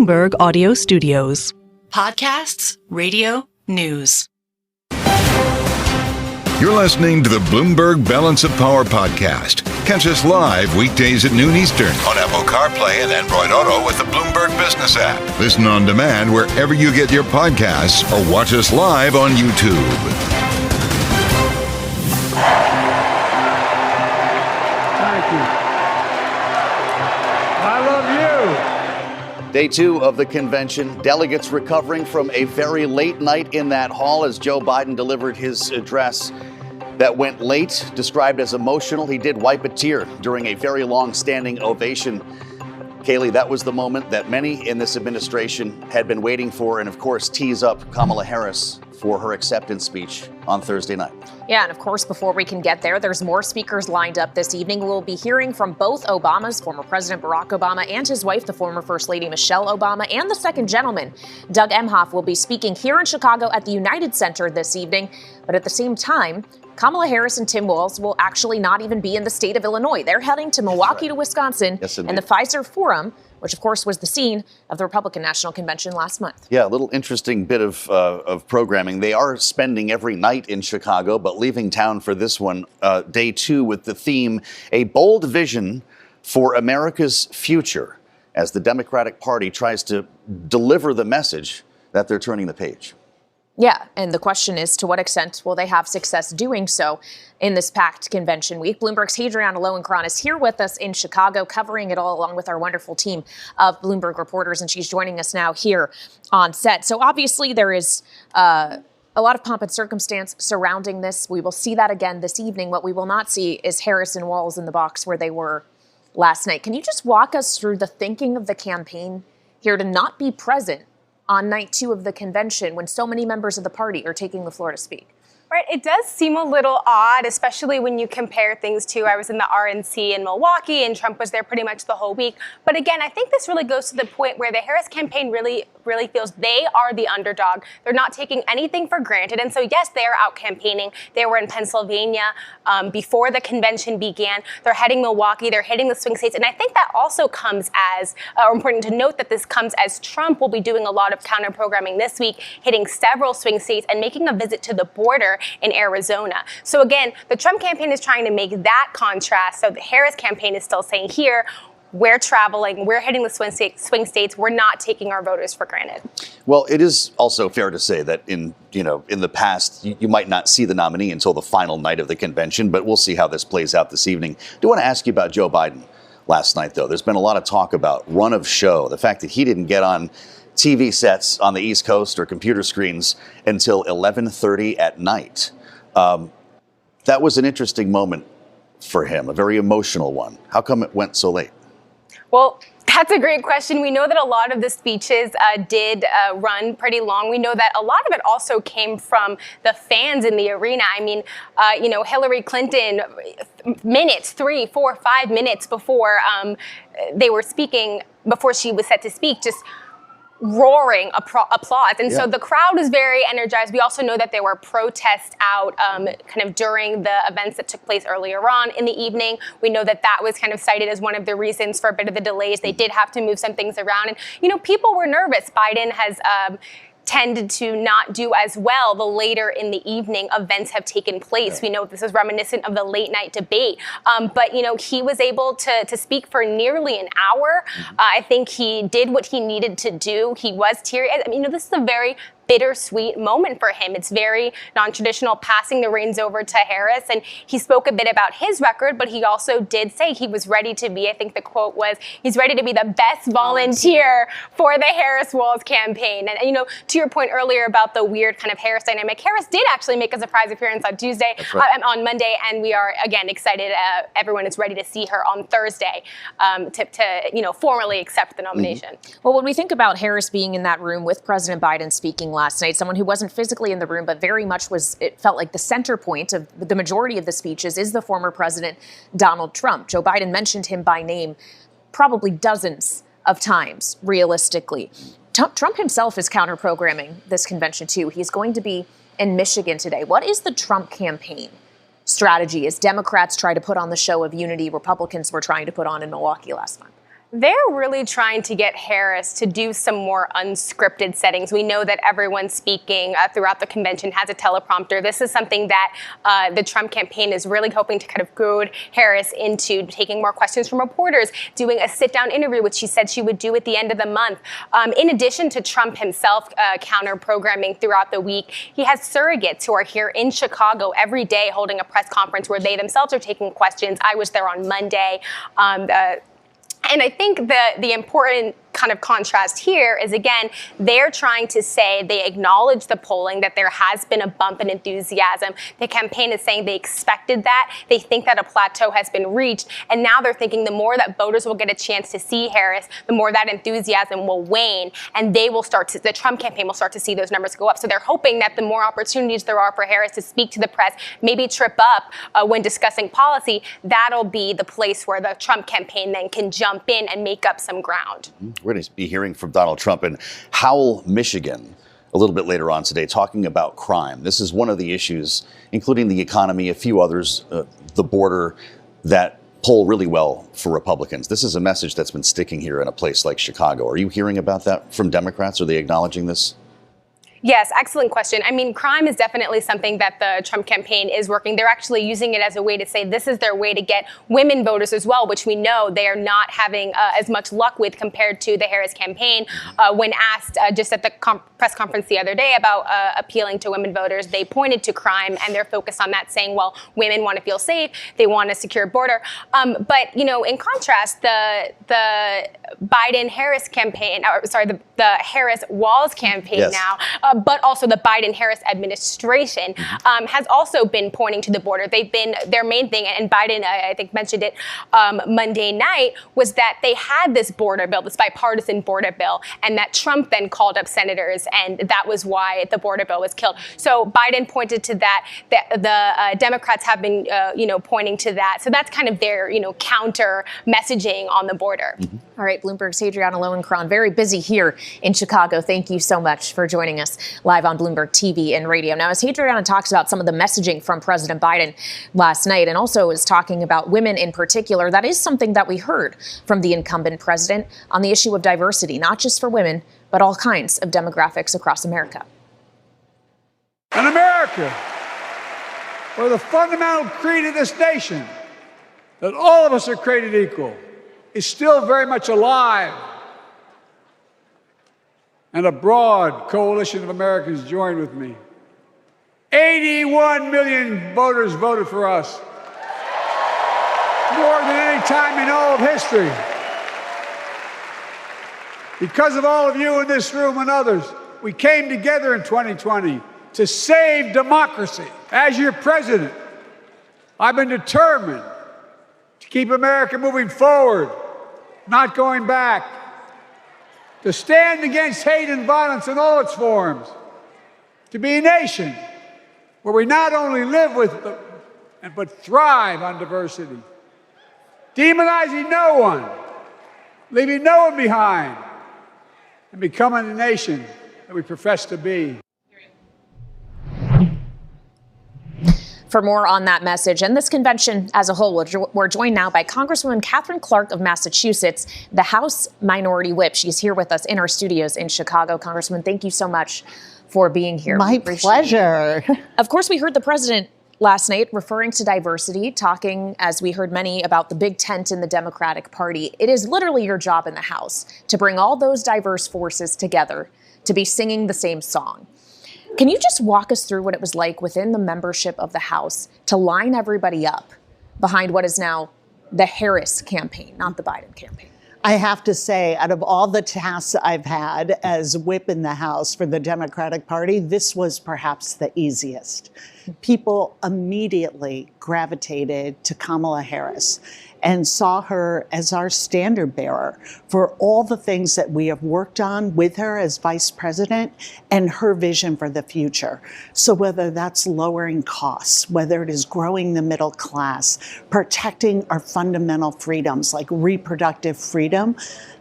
Bloomberg Audio Studios. Podcasts, radio, news. You're listening to the Bloomberg Balance of Power podcast. Catch us live weekdays at noon Eastern on Apple CarPlay and Android Auto with the Bloomberg Business app. Listen on demand wherever you get your podcasts or watch us live on YouTube. Thank you. I love you. Day two of the convention. Delegates recovering from a very late night in that hall as Joe Biden delivered his address that went late, described as emotional. He did wipe a tear during a very long standing ovation. Kailey, that was the moment that many in this administration had been waiting for, and of course tease up Kamala Harris for her acceptance speech on Thursday night. Yeah, and of course, before we can get there, there's more speakers lined up this evening. We'll be hearing from both Obamas, former President Barack Obama, and his wife, the former First Lady Michelle Obama, and the second gentleman, Doug Emhoff, will be speaking here in Chicago at the United Center this evening. But at the same time, Kamala Harris and Tim Walz will actually not even be in the state of Illinois. They're heading to Milwaukee to Wisconsin and the Pfizer Forum, which, of course, was the scene of the Republican National Convention last month. Yeah, a little interesting bit of programming. They are spending every night in Chicago, but leaving town for this one, day two, with the theme, A Bold Vision for America's Future, as the Democratic Party tries to deliver the message that they're turning the page. Yeah, and the question is, to what extent will they have success doing so in this packed convention week? Bloomberg's Hadriana Lowenkron is here with us in Chicago, covering it all along with our wonderful team of Bloomberg reporters, and she's joining us now here on set. So obviously there is a lot of pomp and circumstance surrounding this. We will see that again this evening. What we will not see is Harris and Walz in the box where they were last night. Can you just walk us through the thinking of the campaign here to not be present on night two of the convention when so many members of the party are taking the floor to speak? Right, it does seem a little odd, especially when you compare things to, I was in the RNC in Milwaukee and Trump was there pretty much the whole week. But again, I think this really goes to the point where the Harris campaign really feels they are the underdog. They're not taking anything for granted. And so, yes, they are out campaigning. They were in Pennsylvania before the convention began. They're heading Milwaukee. They're hitting the swing states. And I think that also comes as, important to note that this comes as Trump will be doing a lot of counter programming this week, hitting several swing states and making a visit to the border in Arizona. So again, the Trump campaign is trying to make that contrast. So the Harris campaign is still saying here, we're traveling, we're hitting the swing states, we're not taking our voters for granted. Well, it is also fair to say that in the past, you might not see the nominee until the final night of the convention, but we'll see how this plays out this evening. I do want to ask you about Joe Biden last night, though. There's been a lot of talk about run of show, the fact that he didn't get on TV sets on the East Coast or computer screens until 11:30 at night. That was an interesting moment for him, a very emotional one. How come it went so late? Well, that's a great question. We know that a lot of the speeches did run pretty long. We know that a lot of it also came from the fans in the arena. I mean, Hillary Clinton, minutes, 3, 4, 5 minutes before they were speaking, before she was set to speak, just roaring applause. And so the crowd was very energized. We also know that there were protests out kind of during the events that took place earlier on in the evening. We know that that was kind of cited as one of the reasons for a bit of the delays. They did have to move some things around. And, people were nervous. Biden has tended to not do as well the later in the evening events have taken place. We know this is reminiscent of the late night debate. But he was able to speak for nearly an hour. I think he did what he needed to do. He was teary. I mean, this is a very bittersweet moment for him. It's very non-traditional, passing the reins over to Harris. And he spoke a bit about his record, but he also did say he was ready to be, I think the quote was, he's ready to be the best volunteer for the Harris-Walz campaign. And, to your point earlier about the weird kind of Harris dynamic, Harris did actually make a surprise appearance on Tuesday, on Monday, and we are, again, excited. Everyone is ready to see her on Thursday to formally accept the nomination. Well, when we think about Harris being in that room with President Biden speaking last night, someone who wasn't physically in the room, but very much it felt like the center point of the majority of the speeches is the former President Donald Trump. Joe Biden mentioned him by name probably dozens of times, realistically. Trump himself is counter-programming this convention, too. He's going to be in Michigan today. What is the Trump campaign strategy as Democrats try to put on the show of unity Republicans were trying to put on in Milwaukee last month? They're really trying to get Harris to do some more unscripted settings. We know that everyone speaking throughout the convention has a teleprompter. This is something that the Trump campaign is really hoping to kind of goad Harris into taking more questions from reporters, doing a sit-down interview, which she said she would do at the end of the month. In addition to Trump himself counter-programming throughout the week, he has surrogates who are here in Chicago every day holding a press conference where they themselves are taking questions. I was there on Monday. And I think the important kind of contrast here is, again, they're trying to say they acknowledge the polling, that there has been a bump in enthusiasm. The campaign is saying they expected that. They think that a plateau has been reached. And now they're thinking the more that voters will get a chance to see Harris, the more that enthusiasm will wane. And they will start to, the Trump campaign will start to see those numbers go up. So they're hoping that the more opportunities there are for Harris to speak to the press, maybe trip up when discussing policy, that'll be the place where the Trump campaign then can jump in and make up some ground. We're going to be hearing from Donald Trump in Howell, Michigan, a little bit later on today, talking about crime. This is one of the issues, including the economy, a few others, the border, that poll really well for Republicans. This is a message that's been sticking here in a place like Chicago. Are you hearing about that from Democrats? Are they acknowledging this? Yes, excellent question. I mean, crime is definitely something that the Trump campaign is working. They're actually using it as a way to say this is their way to get women voters as well, which we know they are not having as much luck with compared to the Harris campaign. When asked just at the press conference the other day about appealing to women voters, they pointed to crime and they're focused on that, saying, well, women want to feel safe, they want a secure border. But, you know, in contrast, the Biden-Harris campaign, the Harris-Walz campaign yes. now, but also the Biden-Harris administration has also been pointing to the border. They've been, their main thing, and Biden, I think, mentioned it Monday night, was that they had this border bill, this bipartisan border bill, and that Trump then called up senators, and that was why the border bill was killed. So Biden pointed to that. The Democrats have been, pointing to that. So that's kind of their, counter messaging on the border. All right, Bloomberg's Hadriana Lowenkron, very busy here in Chicago. Thank you so much for joining us live on Bloomberg TV and radio. Now, as Hadriana talks about some of the messaging from President Biden last night, and also is talking about women in particular, that is something that we heard from the incumbent president on the issue of diversity, not just for women, but all kinds of demographics across America. In America, where the fundamental creed of this nation, that all of us are created equal, is still very much alive. And a broad coalition of Americans joined with me. 81 million voters voted for us. More than any time in all of history. Because of all of you in this room and others, we came together in 2020 to save democracy. As your president, I've been determined to keep America moving forward, not going back. To stand against hate and violence in all its forms, to be a nation where we not only live with but thrive on diversity, demonizing no one, leaving no one behind, and becoming the nation that we profess to be. For more on that message and this convention as a whole, we're joined now by Congresswoman Katherine Clark of Massachusetts, the House Minority Whip. She's here with us in our studios in Chicago. Congresswoman, thank you so much for being here. My pleasure. Of course, we heard the president last night referring to diversity, talking, as we heard many, about the big tent in the Democratic Party. It is literally your job in the House to bring all those diverse forces together to be singing the same song. Can you just walk us through what it was like within the membership of the House to line everybody up behind what is now the Harris campaign, not the Biden campaign? I have to say, out of all the tasks I've had as whip in the House for the Democratic Party, this was perhaps the easiest. People immediately gravitated to Kamala Harris and saw her as our standard bearer for all the things that we have worked on with her as vice president and her vision for the future. So whether that's lowering costs, whether it is growing the middle class, protecting our fundamental freedoms like reproductive freedom,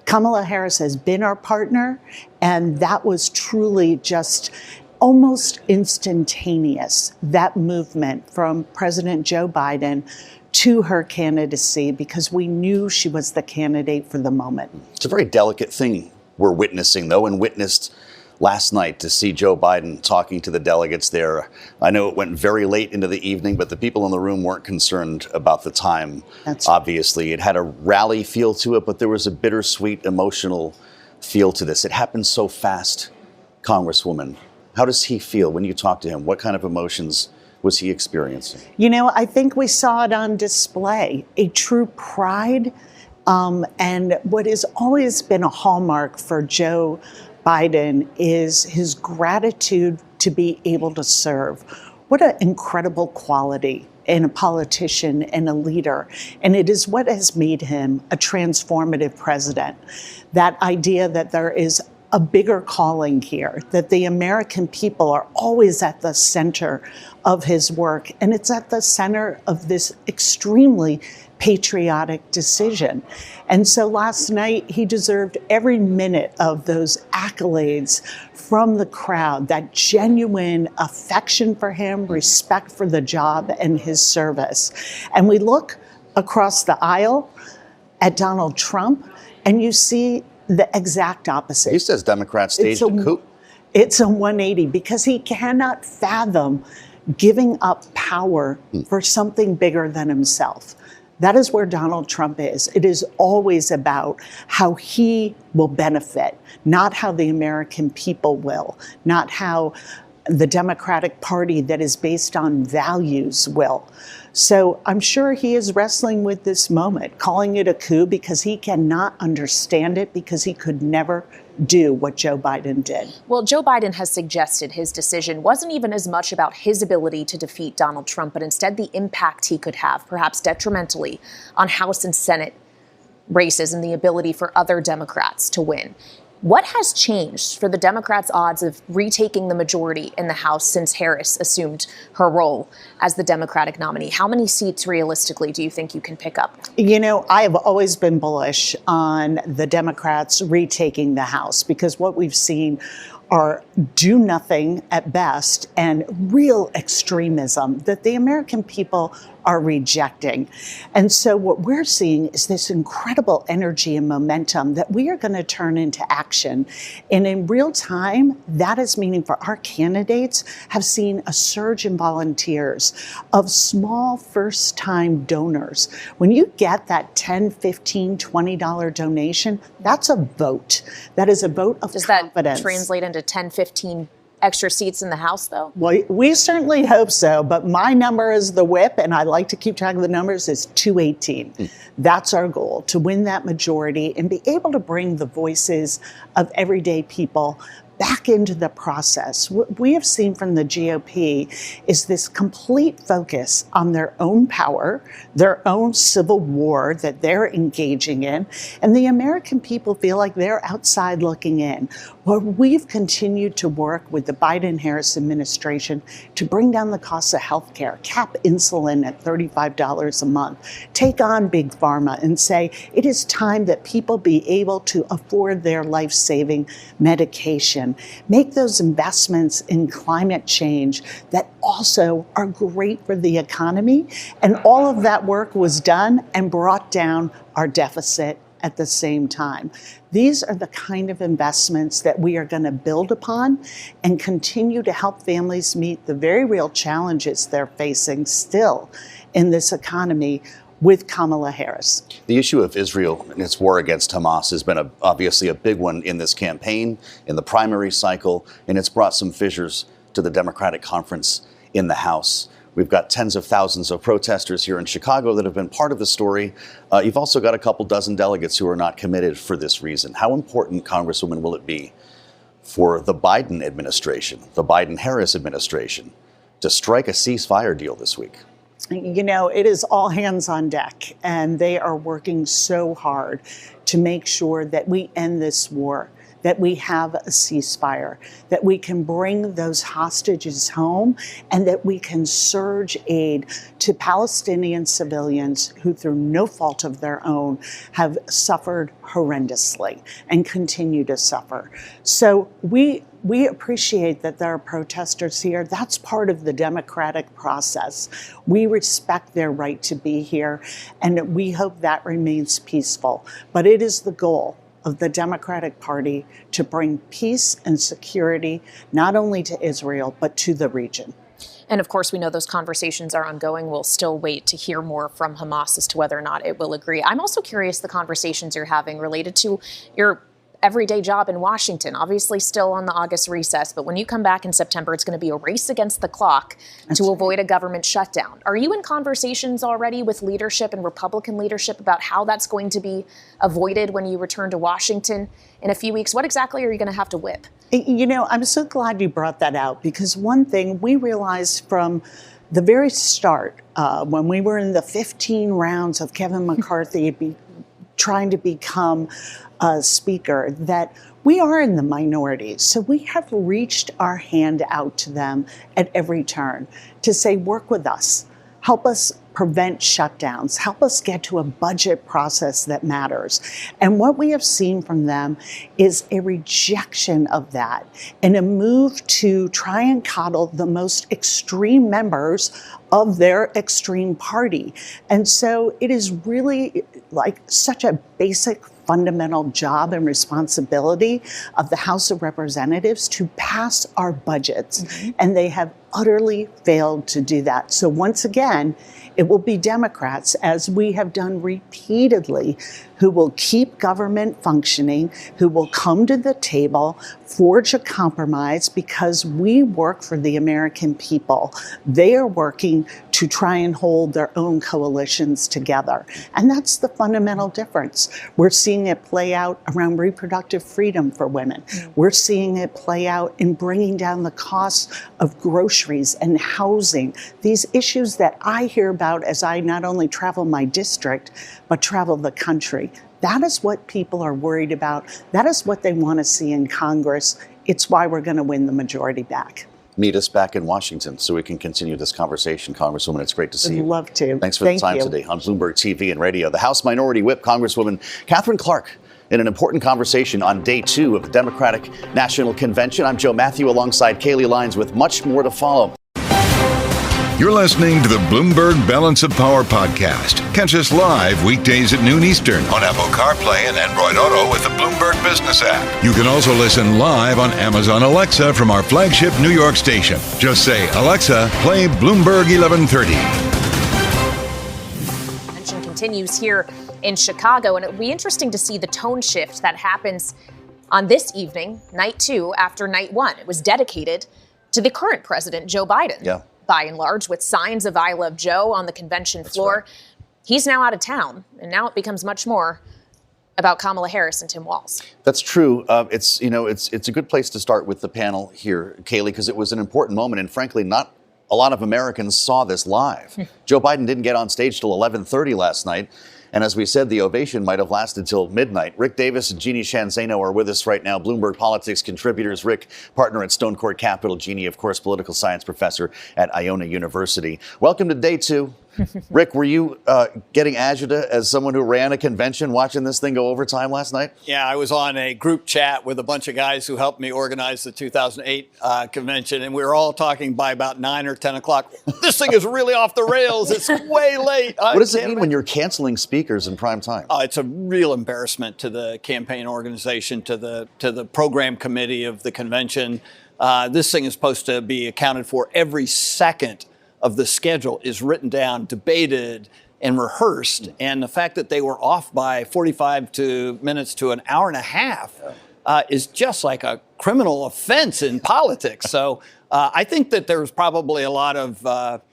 Kamala Harris has been our partner, and that was truly just almost instantaneous, that movement from President Joe Biden to her candidacy because we knew she was the candidate for the moment. It's a very delicate thing we're witnessing, though, and witnessed last night to see Joe Biden talking to the delegates there. I know it went very late into the evening, but the people in the room weren't concerned about the time. Obviously, it had a rally feel to it, but there was a bittersweet, emotional feel to this. It happened so fast, Congresswoman. How does he feel when you talk to him? What kind of emotions was he experiencing? You know, I think we saw it on display, a true pride. And what has always been a hallmark for Joe Biden is his gratitude to be able to serve. What an incredible quality in a politician and a leader. And it is what has made him a transformative president. That idea that there is a bigger calling here, that the American people are always at the center of his work. And it's at the center of this extremely patriotic decision. And so last night, he deserved every minute of those accolades from the crowd, that genuine affection for him, respect for the job and his service. And we look across the aisle at Donald Trump, and you see the exact opposite. He says Democrats staged a coup. It's a 180 because he cannot fathom giving up power for something bigger than himself. That is where Donald Trump is. It is always about how he will benefit, not how the American people will, not how the Democratic Party that is based on values will. So I'm sure he is wrestling with this moment, calling it a coup because he cannot understand it, because he could never do what Joe Biden did. Well, Joe Biden has suggested his decision wasn't even as much about his ability to defeat Donald Trump, but instead the impact he could have, perhaps detrimentally, on House and Senate races and the ability for other Democrats to win. What has changed for the Democrats' odds of retaking the majority in the House since Harris assumed her role as the Democratic nominee? How many seats realistically do you think you can pick up? You know, I have always been bullish on the Democrats retaking the House because what we've seen are do nothing at best and real extremism that the American people are rejecting. And so what we're seeing is this incredible energy and momentum that we are going to turn into action. And in real time, that is meaning for our candidates have seen a surge in volunteers of small first-time donors. When you get that $10, $15, $20 donation, that's a vote. That is a vote of confidence. Does that translate into 10, 15 extra seats in the House, though? Well, we certainly hope so, but my number is the whip, and I like to keep track of the numbers, is 218. That's our goal, to win that majority and be able to bring the voices of everyday people back into the process. What we have seen from the GOP is this complete focus on their own power, their own civil war that they're engaging in, and the American people feel like they're outside looking in. Well, we've continued to work with the Biden-Harris administration to bring down the cost of health care, cap insulin at $35 a month, take on Big Pharma and say it is time that people be able to afford their life-saving medication, make those investments in climate change that also are great for the economy. And all of that work was done and brought down our deficit at the same time. These are the kind of investments that we are going to build upon and continue to help families meet the very real challenges they're facing still in this economy with Kamala Harris. The issue of Israel and its war against Hamas has been obviously a big one in this campaign, in the primary cycle, and it's brought some fissures to the Democratic conference in the House. We've got tens of thousands of protesters here in Chicago that have been part of the story. You've also got a couple dozen delegates who are not committed for this reason. How important, Congresswoman, will it be for the Biden administration, the Biden-Harris administration, to strike a ceasefire deal this week? You know, it is all hands on deck, and they are working so hard to make sure that we end this war, that we have a ceasefire, that we can bring those hostages home, and that we can surge aid to Palestinian civilians who, through no fault of their own, have suffered horrendously and continue to suffer. So we appreciate that there are protesters here. That's part of the democratic process. We respect their right to be here, and we hope that remains peaceful. But it is the goal of the Democratic Party to bring peace and security not only to Israel, but to the region. And of course, we know those conversations are ongoing. We'll still wait to hear more from Hamas as to whether or not it will agree. I'm also curious the conversations you're having related to your everyday job in Washington, obviously still on the August recess. But when you come back in September, it's going to be a race against the clock to avoid a government shutdown. Are you in conversations already with leadership and Republican leadership about how that's going to be avoided when you return to Washington in a few weeks? What exactly are you going to have to whip? You know, I'm so glad you brought that out, because one thing we realized from the very start, when we were in the 15 rounds of Kevin McCarthy trying to become a speaker, that we are in the minority. So we have reached our hand out to them at every turn to say, work with us, help us prevent shutdowns, help us get to a budget process that matters. And what we have seen from them is a rejection of that and a move to try and coddle the most extreme members of their extreme party. And so it is really like such a basic fundamental job and responsibility of the House of Representatives to pass our budgets. And they have utterly failed to do that. So once again, it will be Democrats, as we have done repeatedly, who will keep government functioning, who will come to the table, forge a compromise, because we work for the American people. They are working to try and hold their own coalitions together. And that's the fundamental difference. We're seeing it play out around reproductive freedom for women. We're seeing it play out in bringing down the costs of groceries and housing, these issues that I hear about as I not only travel my district, but travel the country. That is what people are worried about. That is what they want to see in Congress. It's why we're going to win the majority back. Meet us back in Washington so we can continue this conversation, Congresswoman. It's great to see you. I'd love to. Thanks for the time today on Bloomberg TV and radio. The House Minority Whip, Congresswoman Katherine Clark, in an important conversation on day 2 of the Democratic National Convention. I'm Joe Mathieu alongside Kailey Leinz with much more to follow. You're listening to the Bloomberg Balance of Power podcast. Catch us live weekdays at noon Eastern on Apple CarPlay and Android Auto with the Bloomberg Business app. You can also listen live on Amazon Alexa from our flagship New York station. Just say, Alexa, play Bloomberg 1130. Convention continues here in Chicago, and it'll be interesting to see the tone shift that happens on this evening, night 2, after night 1. It was dedicated to the current president, Joe Biden. Yeah. By and large, with signs of I Love Joe on the convention floor. Right. He's now out of town, and now it becomes much more about Kamala Harris and Tim Walz. That's true. It's a good place to start with the panel here, Kailey, because it was an important moment, and frankly, not a lot of Americans saw this live. Joe Biden didn't get on stage till 11:30 last night. And as we said, the ovation might have lasted till midnight. Rick Davis and Jeanne Zaino are with us right now. Bloomberg Politics contributors. Rick, partner at Stone Court Capital. Jeanne, of course, political science professor at Iona University. Welcome to day 2. Rick, were you getting agita as someone who ran a convention watching this thing go overtime last night? Yeah, I was on a group chat with a bunch of guys who helped me organize the 2008 convention, and we were all talking by about 9 or 10 o'clock. This thing is really off the rails. It's way late. What does it mean when you're canceling speakers in prime time? It's a real embarrassment to the campaign organization, to the program committee of the convention. This thing is supposed to be accounted for. Every second of the schedule is written down, debated, and rehearsed. And the fact that they were off by 45 minutes to an hour and a half is just like a criminal offense in politics. So I think that there was probably a lot of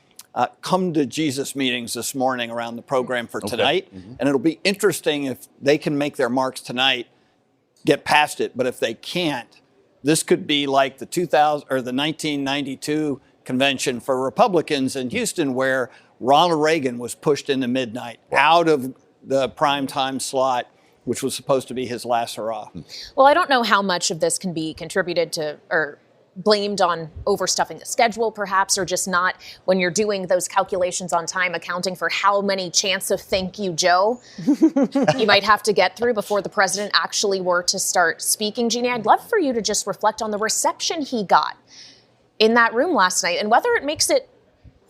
come to Jesus meetings this morning around the program for tonight. And it'll be interesting if they can make their marks tonight, get past it. But if they can't, this could be like the 1992 convention for Republicans in Houston, where Ronald Reagan was pushed into midnight out of the prime time slot which was supposed to be his last hurrah. Well, I don't know how much of this can be contributed to or blamed on overstuffing the schedule, perhaps, or just not, when you're doing those calculations on time, accounting for how many chants of thank you, Joe, you might have to get through before the president actually were to start speaking. Jeanne, I'd love for you to just reflect on the reception he got in that room last night and whether it makes it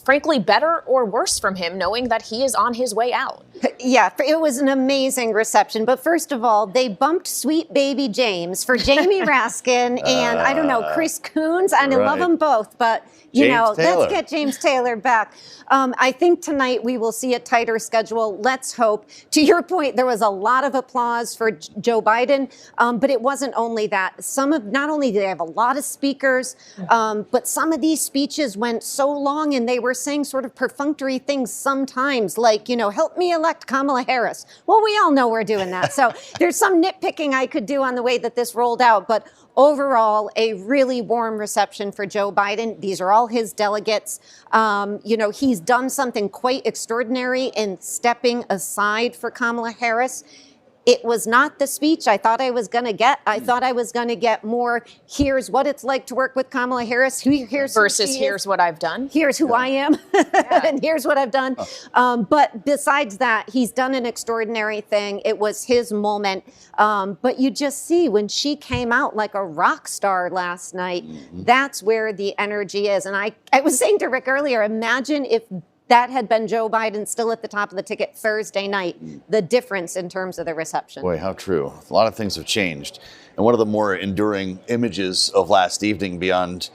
frankly better or worse from him, knowing that he is on his way out. Yeah, it was an amazing reception. But first of all, they bumped Sweet Baby James for Jamie Raskin and, I don't know, Chris Coons. And I love them both. But, you know, let's get James Taylor back. I think tonight we will see a tighter schedule. Let's hope. To your point, there was a lot of applause for Joe Biden. But it wasn't only that. Not only did they have a lot of speakers, but some of these speeches went so long and they were saying sort of perfunctory things sometimes, like, you know, help me elect Kamala Harris. Well, we all know we're doing that. So there's some nitpicking I could do on the way that this rolled out. But overall, a really warm reception for Joe Biden. These are all his delegates. You know, he's done something quite extraordinary in stepping aside for Kamala Harris. It was not the speech I thought I was going to get. I thought I was going to get more, here's what it's like to work with Kamala Harris. Versus here's what I've done. Here's who I am. And here's what I've done. But besides that, he's done an extraordinary thing. It was his moment. But you just see when she came out like a rock star last night, that's where the energy is. And I was saying to Rick earlier, imagine if that had been Joe Biden still at the top of the ticket Thursday night, the difference in terms of the reception. Boy, how true. A lot of things have changed. And one of the more enduring images of last evening beyond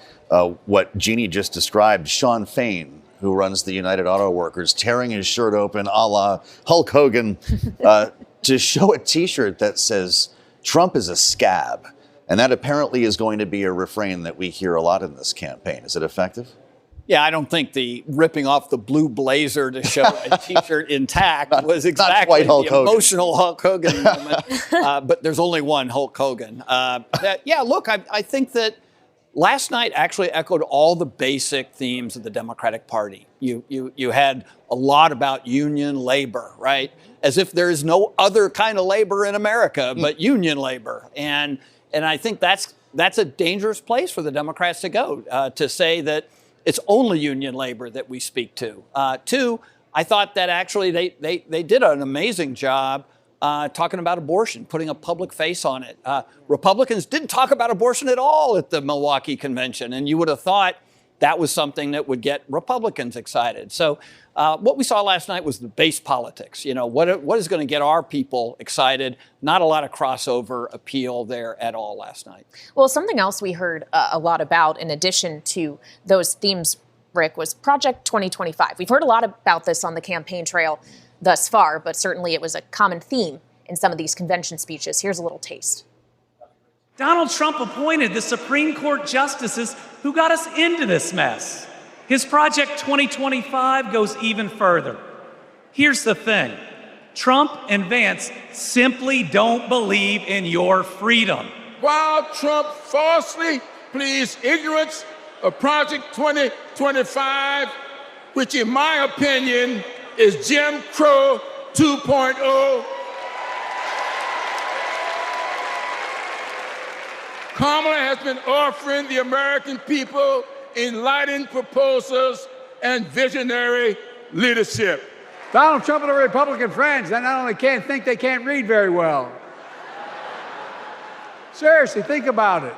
what Jeanne just described, Sean Fain, who runs the United Auto Workers, tearing his shirt open a la Hulk Hogan to show a T-shirt that says, Trump is a scab. And that apparently is going to be a refrain that we hear a lot in this campaign. Is it effective? Yeah, I don't think the ripping off the blue blazer to show a T-shirt intact was exactly the emotional Hulk Hogan moment. But there's only one Hulk Hogan. Look, I think that last night actually echoed all the basic themes of the Democratic Party. You had a lot about union labor, right? As if there is no other kind of labor in America but union labor. And I think that's a dangerous place for the Democrats to go, to say that it's only union labor that we speak to. Two, I thought that actually they did an amazing job talking about abortion, putting a public face on it. Republicans didn't talk about abortion at all at the Milwaukee convention, and you would have thought that was something that would get Republicans excited. So what we saw last night was the base politics. You know, what is going to get our people excited? Not a lot of crossover appeal there at all last night. Well, something else we heard a lot about, in addition to those themes, Rick, was Project 2025. We've heard a lot about this on the campaign trail thus far, but certainly it was a common theme in some of these convention speeches. Here's a little taste. Donald Trump appointed the Supreme Court justices who got us into this mess. His Project 2025 goes even further. Here's the thing. Trump and Vance simply don't believe in your freedom. While Trump falsely pleads ignorance of Project 2025, which in my opinion is Jim Crow 2.0, Kamala has been offering the American people enlightened proposals and visionary leadership. Donald Trump and the Republican friends, they not only can't think, they can't read very well. Seriously, think about it.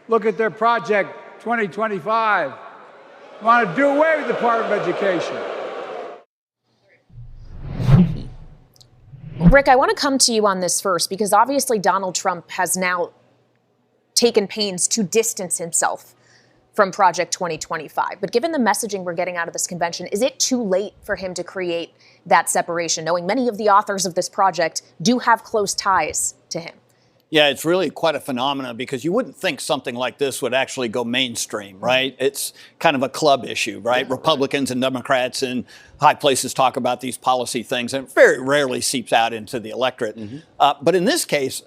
Look at their Project 2025. Want to do away with the Department of Education. Rick, I want to come to you on this first, because obviously Donald Trump has now taken pains to distance himself from Project 2025. But given the messaging we're getting out of this convention, is it too late for him to create that separation, knowing many of the authors of this project do have close ties to him? Yeah, it's really quite a phenomenon, because you wouldn't think something like this would actually go mainstream, right? It's kind of a club issue, right? Yeah. Republicans and Democrats in high places talk about these policy things, and it very rarely seeps out into the electorate. But in this case,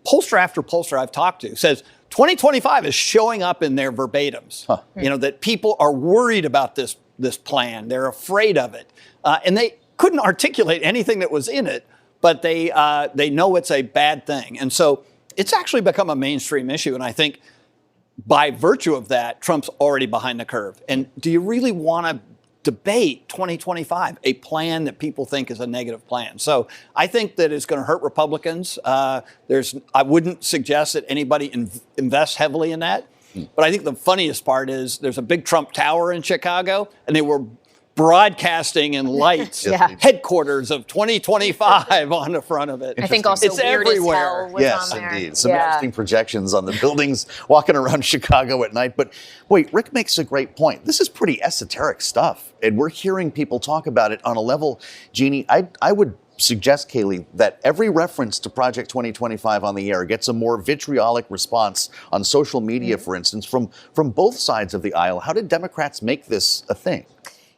pollster after pollster I've talked to says 2025 is showing up in their verbatims. You know, that people are worried about this plan. They're afraid of it. And they couldn't articulate anything that was in it, but they know it's a bad thing. And so it's actually become a mainstream issue. And I think by virtue of that, Trump's already behind the curve. And do you really want to debate 2025, a plan that people think is a negative plan? So I think that it's going to hurt Republicans. I wouldn't suggest that anybody invests heavily in that. But I think the funniest part is there's a big Trump Tower in Chicago, and they were broadcasting in lights, headquarters of 2025 on the front of it. I think also it's Weird everywhere. As Hell was Yes, on there. indeed. Some interesting projections on the buildings walking around Chicago at night. But wait, Rick makes a great point. This is pretty esoteric stuff. And we're hearing people talk about it on a level, Jeanne, I would suggest, Kailey, that every reference to Project 2025 on the air gets a more vitriolic response on social media, for instance, from both sides of the aisle. How did Democrats make this a thing?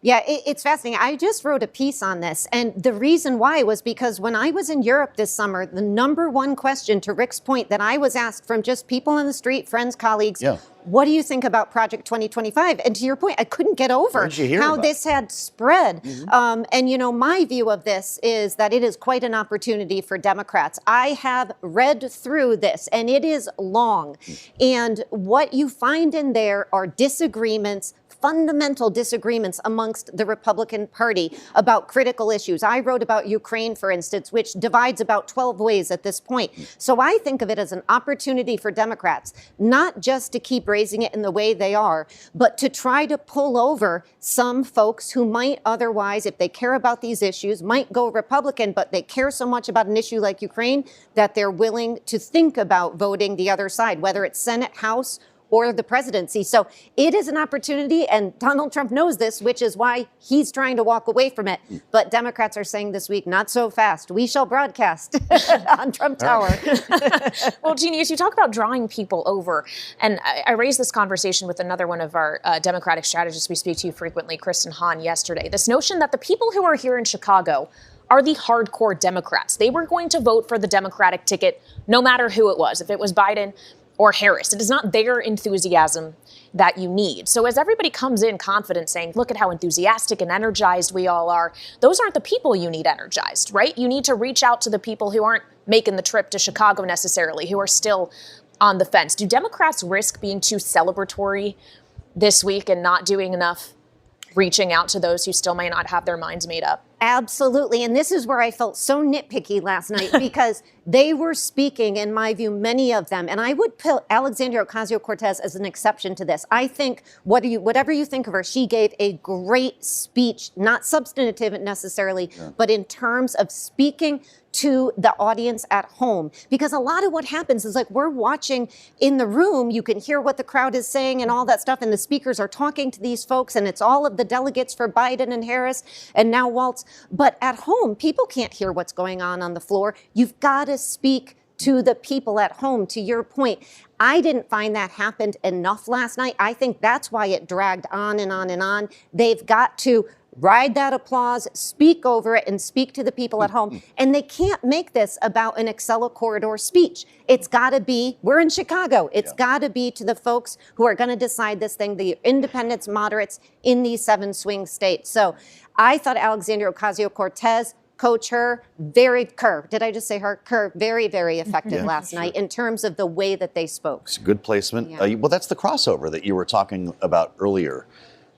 Yeah, it's fascinating. I just wrote a piece on this. And the reason why was because when I was in Europe this summer, the number one question, to Rick's point, that I was asked from just people on the street, friends, colleagues, what do you think about Project 2025? And to your point, I couldn't get over how this had spread. And, you know, my view of this is that it is quite an opportunity for Democrats. I have read through this, and it is long. And what you find in there are disagreements, fundamental disagreements amongst the Republican Party about critical issues. I wrote about Ukraine, for instance, which divides about 12 ways at this point. So I think of it as an opportunity for Democrats, not just to keep raising it in the way they are, but to try to pull over some folks who might otherwise, if they care about these issues, might go Republican, but they care so much about an issue like Ukraine that they're willing to think about voting the other side, whether it's Senate, House, or the presidency. So it is an opportunity, and Donald Trump knows this, which is why he's trying to walk away from it. But Democrats are saying this week, not so fast. We shall broadcast on Trump Tower. Well, Jeanne, as you talk about drawing people over, and I raised this conversation with another one of our Democratic strategists we speak to frequently, Kristen Hahn, yesterday, this notion that the people who are here in Chicago are the hardcore Democrats. They were going to vote for the Democratic ticket no matter who it was, if it was Biden or Harris. It is not their enthusiasm that you need. So as everybody comes in confident saying, look at how enthusiastic and energized we all are, those aren't the people you need energized, right? You need to reach out to the people who aren't making the trip to Chicago necessarily, who are still on the fence. Do Democrats risk being too celebratory this week and not doing enough reaching out to those who still may not have their minds made up? Absolutely. And this is where I felt so nitpicky last night because they were speaking, in my view, many of them. And I would put Alexandria Ocasio-Cortez as an exception to this. I think whatever you think of her, she gave a great speech, not substantive necessarily, but in terms of speaking to the audience at home. Because a lot of what happens is like we're watching in the room, you can hear what the crowd is saying and all that stuff. And the speakers are talking to these folks, and it's all of the delegates for Biden and Harris and now Waltz. But at home, people can't hear what's going on the floor. You've got to speak to the people at home, to your point. I didn't find that happened enough last night. I think that's why it dragged on and on and on. They've got to ride that applause, speak over it, and speak to the people at home. And they can't make this about an Acela corridor speech. It's got to be, we're in Chicago. It's got to be to the folks who are going to decide this thing, the independents, moderates in these 7 swing states. So I thought Alexandria Ocasio-Cortez, coach her, very very effective last night in terms of the way that they spoke. It's a good placement. Well, that's the crossover that you were talking about earlier.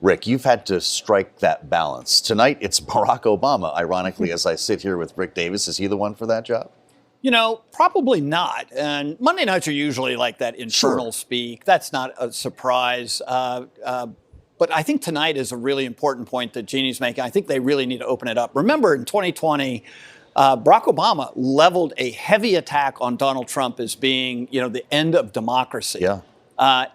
Rick, you've had to strike that balance. Tonight, it's Barack Obama, ironically, as I sit here with Rick Davis. Is he the one for that job? You know, probably not. And Monday nights are usually like that infernal speak. That's not a surprise. But I think tonight is a really important point that Jeannie's making. I think they really need to open it up. Remember, in 2020, Barack Obama leveled a heavy attack on Donald Trump as being, you know, the end of democracy. Yeah.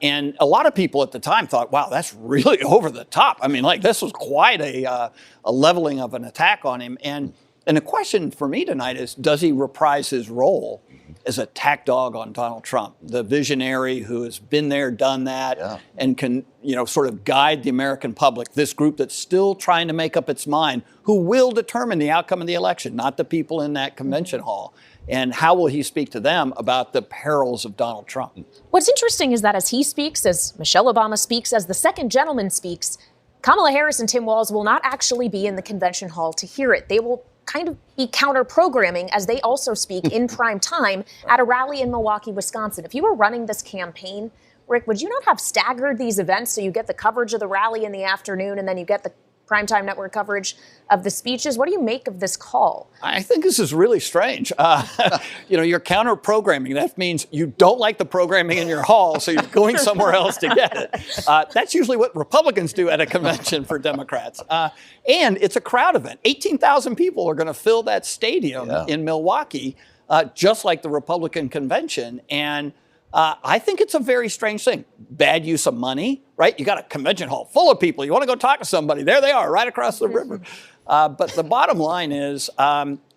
And a lot of people at the time thought, wow, that's really over the top. I mean, like, this was quite a leveling of an attack on him. And the question for me tonight is, does he reprise his role as a attack dog on Donald Trump, the visionary who has been there, done that, and can, you know, sort of guide the American public, this group that's still trying to make up its mind, who will determine the outcome of the election, not the people in that convention hall. And how will he speak to them about the perils of Donald Trump? What's interesting is that as he speaks, as Michelle Obama speaks, as the second gentleman speaks, Kamala Harris and Tim Walz will not actually be in the convention hall to hear it. They will kind of be counter-programming as they also speak in prime time at a rally in Milwaukee, Wisconsin. If you were running this campaign, Rick, would you not have staggered these events so you get the coverage of the rally in the afternoon and then you get the primetime network coverage of the speeches? What do you make of this call? I think this is really strange. You're counter-programming. That means you don't like the programming in your hall, so you're going somewhere else to get it. That's usually what Republicans do at a convention for Democrats. And it's a crowd event. 18,000 people are going to fill that stadium in Milwaukee, just like the Republican convention. And I think it's a very strange thing. Bad use of money, right? You got a convention hall full of people. You want to go talk to somebody. There they are, right across the river. But the bottom line is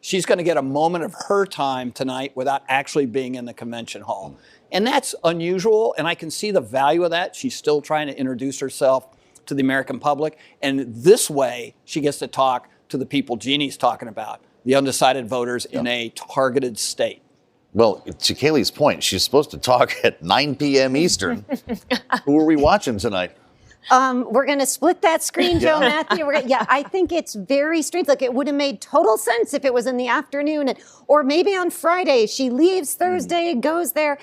she's going to get a moment of her time tonight without actually being in the convention hall. And that's unusual, and I can see the value of that. She's still trying to introduce herself to the American public. And this way, she gets to talk to the people Jeannie's talking about, the undecided voters in a targeted state. Well, to Kailey's point, she's supposed to talk at 9 p.m. Eastern. Who are we watching tonight? We're going to split that screen, Joe, Matthew. I think it's very strange. Like, it would have made total sense if it was in the afternoon, or maybe on Friday. She leaves Thursday, goes there.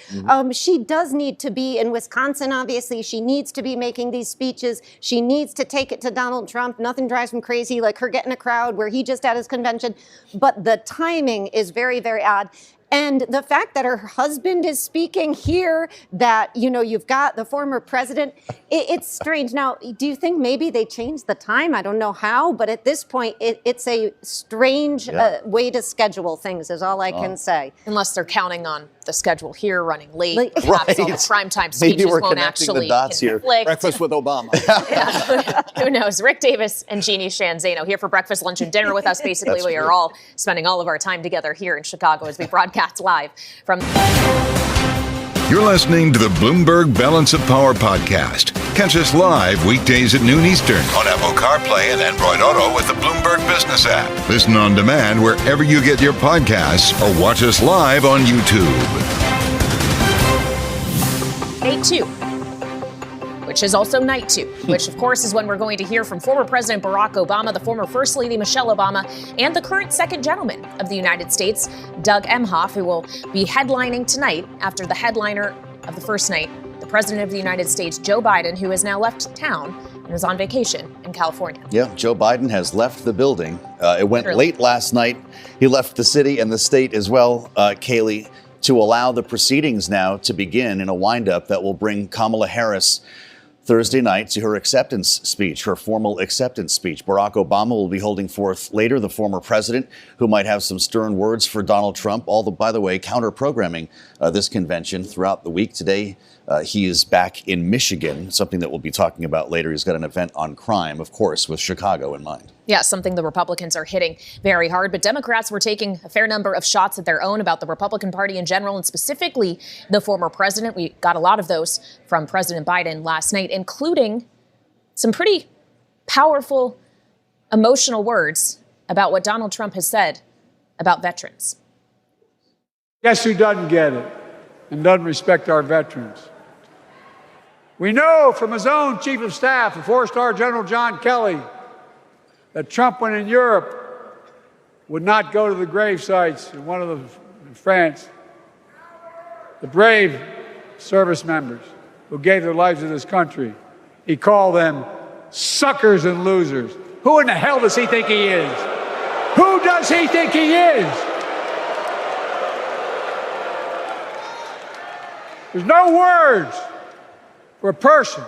She does need to be in Wisconsin, obviously. She needs to be making these speeches. She needs to take it to Donald Trump. Nothing drives him crazy like her getting a crowd where he just had his convention. But the timing is very, very odd. And the fact that her husband is speaking here, that, you've got the former president, it's strange. Now, do you think maybe they changed the time? I don't know how, but at this point, it's a strange way to schedule things is all I can say. Unless they're counting on the schedule here running late. Perhaps all the primetime speeches won't actually conflict. Breakfast with Obama. Who knows? Rick Davis and Jeanne Zaino here for breakfast, lunch, and dinner with us. Basically, we are all spending all of our time together here in Chicago as we broadcast live from. You're listening to the Bloomberg Balance of Power podcast. Catch us live weekdays at noon Eastern on Apple CarPlay and Android Auto with the Bloomberg Business app. Listen on demand wherever you get your podcasts or watch us live on YouTube. Day 2, which is also night 2, which, of course, is when we're going to hear from former President Barack Obama, the former First Lady Michelle Obama, and the current second gentleman of the United States, Doug Emhoff, who will be headlining tonight after the headliner of the first night, the President of the United States, Joe Biden, who has now left town and is on vacation in California. Yeah, Joe Biden has left the building. It went late last night. He left the city and the state as well, Kailey, to allow the proceedings now to begin in a windup that will bring Kamala Harris Thursday night to her acceptance speech, her formal acceptance speech. Barack Obama will be holding forth later, the former president, who might have some stern words for Donald Trump, by the way, counter-programming this convention throughout the week. Today, he is back in Michigan, something that we'll be talking about later. He's got an event on crime, of course, with Chicago in mind. Yeah, something the Republicans are hitting very hard, but Democrats were taking a fair number of shots at their own about the Republican Party in general, and specifically the former president. We got a lot of those from President Biden last night, including some pretty powerful, emotional words about what Donald Trump has said about veterans. Guess who doesn't get it and doesn't respect our veterans? We know from his own chief of staff, the four-star General John Kelly, that Trump, when in Europe, would not go to the grave sites in France. The brave service members who gave their lives to this country. He called them suckers and losers. Who in the hell does he think he is? Who does he think he is? There's no words for a person.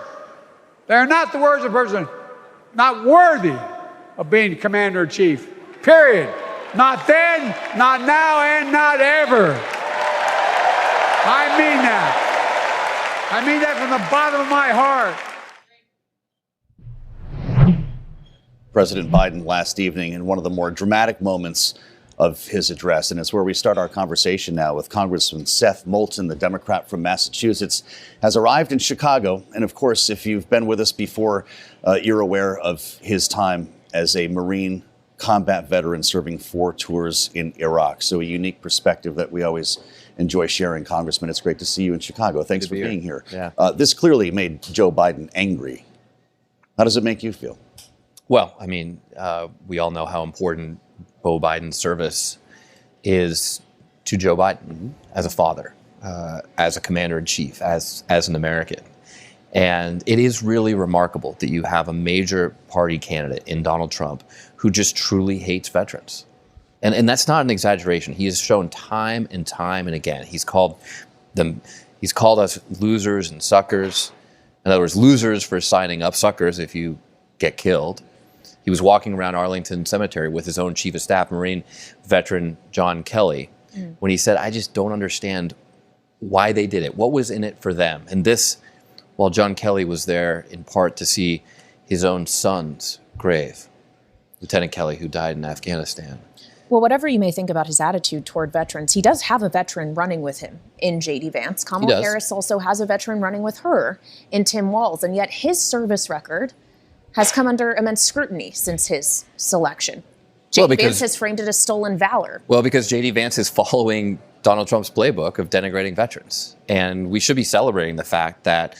They are not the words of a person not worthy of being commander-in-chief, period. Not then, not now, and not ever. I mean that. I mean that from the bottom of my heart. President Biden last evening in one of the more dramatic moments of his address, and it's where we start our conversation now with Congressman Seth Moulton, the Democrat from Massachusetts, has arrived in Chicago. And of course, if you've been with us before, you're aware of his time as a Marine combat veteran serving 4 tours in Iraq. So a unique perspective that we always enjoy sharing, Congressman. It's great to see you in Chicago. Thanks for being here. Yeah. This clearly made Joe Biden angry. How does it make you feel? Well, I mean, we all know how important Beau Biden's service is to Joe Biden as a father, as a commander-in-chief, as an American. And it is really remarkable that you have a major party candidate in Donald Trump who just truly hates veterans. And that's not an exaggeration. He has shown time and time and again. He's called us losers and suckers. In other words, losers for signing up, suckers if you get killed. He was walking around Arlington Cemetery with his own chief of staff, Marine veteran John Kelly, when he said, I just don't understand why they did it. What was in it for them? And this, while John Kelly was there in part to see his own son's grave, Lieutenant Kelly, who died in Afghanistan. Well, whatever you may think about his attitude toward veterans, he does have a veteran running with him in J.D. Vance. Kamala Harris also has a veteran running with her in Tim Walz, and yet his service record has come under immense scrutiny since his selection. J.D. Vance has framed it as stolen valor. Well, because J.D. Vance is following Donald Trump's playbook of denigrating veterans. And we should be celebrating the fact that,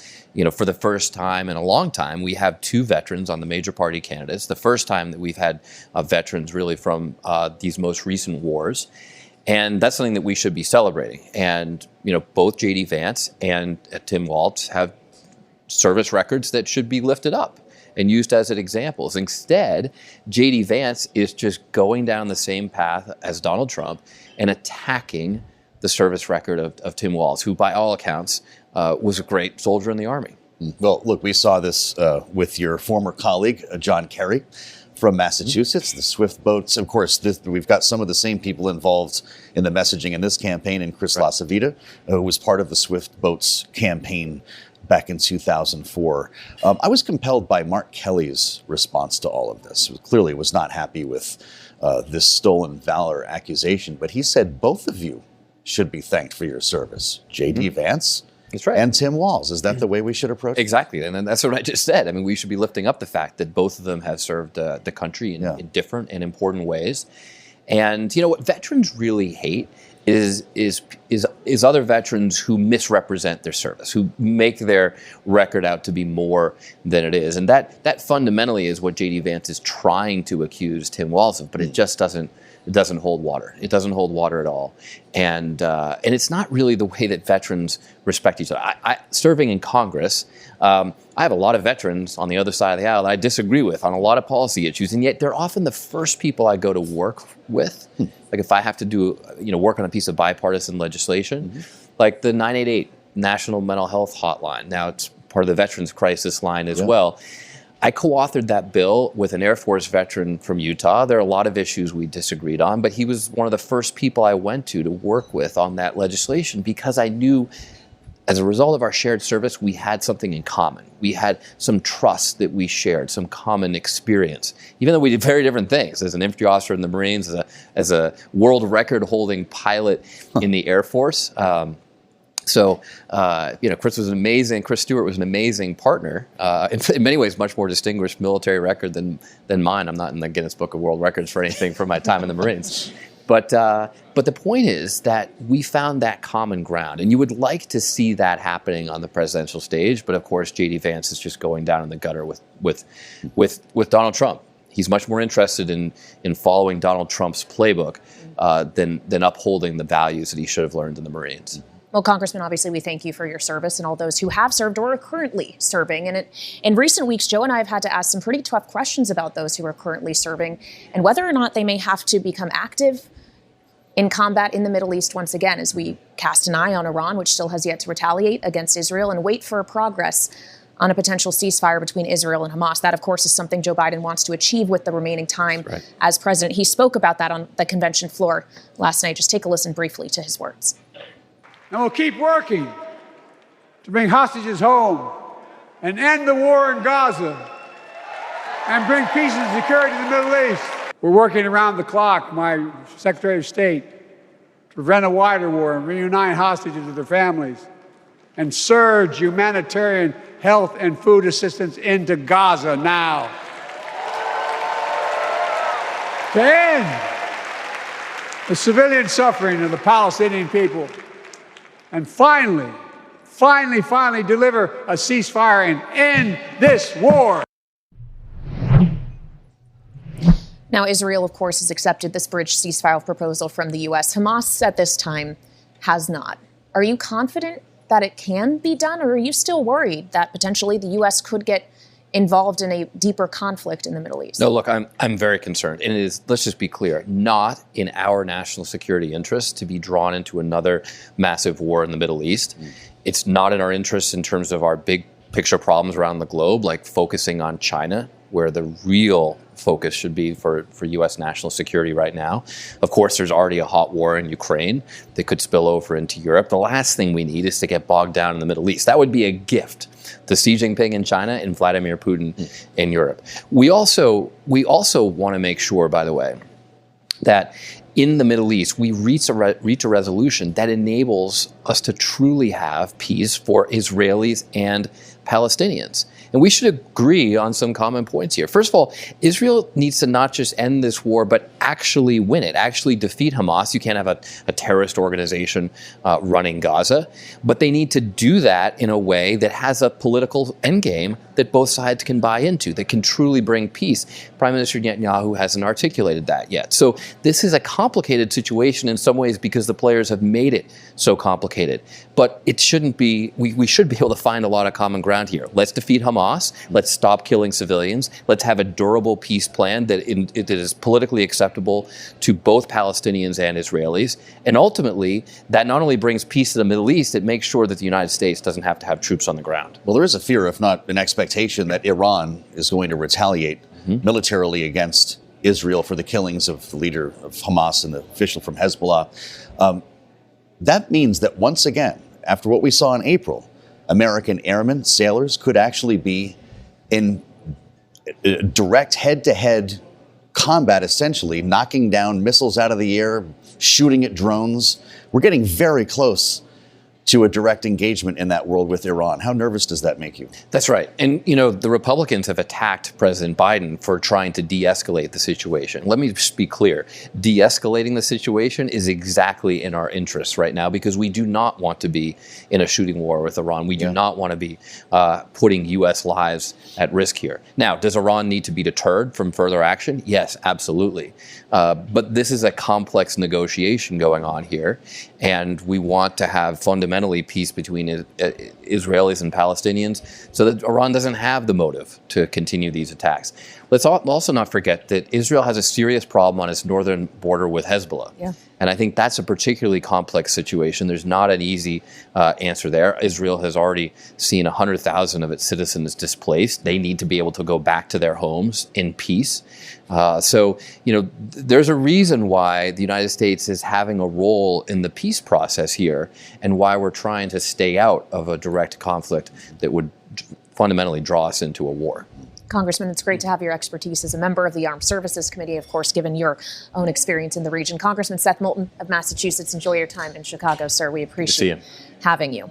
for the first time in a long time, we have two veterans on the major party candidates. The first time that we've had veterans really from these most recent wars. And that's something that we should be celebrating. And, both J.D. Vance and Tim Walz have service records that should be lifted up and used as examples. Instead, J.D. Vance is just going down the same path as Donald Trump and attacking the service record of Tim Walz, who by all accounts was a great soldier in the Army. Well, look, we saw this with your former colleague, John Kerry from Massachusetts, the Swift boats. Of course, we've got some of the same people involved in the messaging in this campaign, and Chris Lasavita, who was part of the Swift boats campaign back in 2004. I was compelled by Mark Kelly's response to all of this. He clearly was not happy with this stolen valor accusation, but he said both of you should be thanked for your service. J.D. Vance That's right. and Tim Walz. Is that the way we should approach it? Exactly. And that's what I just said. I mean, we should be lifting up the fact that both of them have served the country in different and important ways. And, what veterans really hate is other veterans who misrepresent their service, who make their record out to be more than it is. And that fundamentally is what J.D. Vance is trying to accuse Tim Walz of, but it just doesn't hold water. It doesn't hold water at all. And it's not really the way that veterans respect each other. Serving in Congress, I have a lot of veterans on the other side of the aisle that I disagree with on a lot of policy issues, and yet they're often the first people I go to work with. Like if I have to do, work on a piece of bipartisan legislation, like the 988 National Mental Health Hotline. Now it's part of the Veterans Crisis Line as well. I co-authored that bill with an Air Force veteran from Utah. There are a lot of issues we disagreed on, but he was one of the first people I went to work with on that legislation because I knew as a result of our shared service, we had something in common. We had some trust that we shared, some common experience, even though we did very different things. As an infantry officer in the Marines, as a world record holding pilot in the Air Force. So, Chris Stewart was an amazing partner, in many ways much more distinguished military record than mine. I'm not in the Guinness Book of World Records for anything from my time in the Marines. But the point is that we found that common ground, and you would like to see that happening on the presidential stage. But of course, J.D. Vance is just going down in the gutter with Donald Trump. He's much more interested in following Donald Trump's playbook than upholding the values that he should have learned in the Marines. Well, Congressman, obviously we thank you for your service and all those who have served or are currently serving. And in recent weeks, Joe and I have had to ask some pretty tough questions about those who are currently serving and whether or not they may have to become active in combat in the Middle East once again, as we cast an eye on Iran, which still has yet to retaliate against Israel, and wait for progress on a potential ceasefire between Israel and Hamas. That, of course, is something Joe Biden wants to achieve with the remaining time as president. He spoke about that on the convention floor last night. Just take a listen briefly to his words. And we'll keep working to bring hostages home and end the war in Gaza and bring peace and security to the Middle East. We're working around the clock, my Secretary of State, to prevent a wider war and reunite hostages with their families and surge humanitarian health and food assistance into Gaza now. To end the civilian suffering of the Palestinian people. And finally deliver a ceasefire and end this war. Now, Israel, of course, has accepted this bridge ceasefire proposal from the U.S. Hamas at this time has not. Are you confident that it can be done, or are you still worried that potentially the U.S. could get involved in a deeper conflict in the Middle East? No, look, I'm very concerned. And it is, let's just be clear, not in our national security interest to be drawn into another massive war in the Middle East. It's not in our interest in terms of our big picture problems around the globe, like focusing on China, where the real focus should be for U.S. national security right now. Of course, there's already a hot war in Ukraine that could spill over into Europe. The last thing we need is to get bogged down in the Middle East. That would be a gift to Xi Jinping in China and Vladimir Putin in Europe. We also want to make sure, by the way, that in the Middle East, we reach a resolution that enables us to truly have peace for Israelis and Palestinians. And we should agree on some common points here. First of all, Israel needs to not just end this war, but actually win it, actually defeat Hamas. You can't have a terrorist organization running Gaza. But they need to do that in a way that has a political endgame that both sides can buy into, that can truly bring peace. Prime Minister Netanyahu hasn't articulated that yet. So this is a complicated situation in some ways because the players have made it so complicated. But it shouldn't be, we should be able to find a lot of common ground here. Let's defeat Hamas. Let's stop killing civilians. Let's have a durable peace plan that is politically acceptable to both Palestinians and Israelis. And ultimately, that not only brings peace to the Middle East, it makes sure that the United States doesn't have to have troops on the ground. Well, there is a fear, if not an expectation, that Iran is going to retaliate militarily against Israel for the killings of the leader of Hamas and the official from Hezbollah. That means that once again, after what we saw in April, American airmen, sailors could actually be in direct head-to-head combat, essentially, knocking down missiles out of the air, shooting at drones. We're getting very close to a direct engagement in that world with Iran. How nervous does that make you? That's right. And, you know, the Republicans have attacked President Biden for trying to de-escalate the situation. Let me just be clear. De-escalating the situation is exactly in our interests right now because we do not want to be in a shooting war with Iran. We do not want to be putting U.S. lives at risk here. Now, does Iran need to be deterred from further action? Yes, absolutely. But this is a complex negotiation going on here, and we want to have fundamentally peace between Israelis and Palestinians so that Iran doesn't have the motive to continue these attacks. Let's also not forget that Israel has a serious problem on its northern border with Hezbollah. Yeah. And I think that's a particularly complex situation. There's not an easy answer there. Israel has already seen 100,000 of its citizens displaced. They need to be able to go back to their homes in peace. So, you know, there's a reason why the United States is having a role in the peace process here and why we're trying to stay out of a direct conflict that would fundamentally draw us into a war. Congressman, it's great to have your expertise as a member of the Armed Services Committee, of course, given your own experience in the region. Congressman Seth Moulton of Massachusetts, enjoy your time in Chicago, sir. We appreciate having you.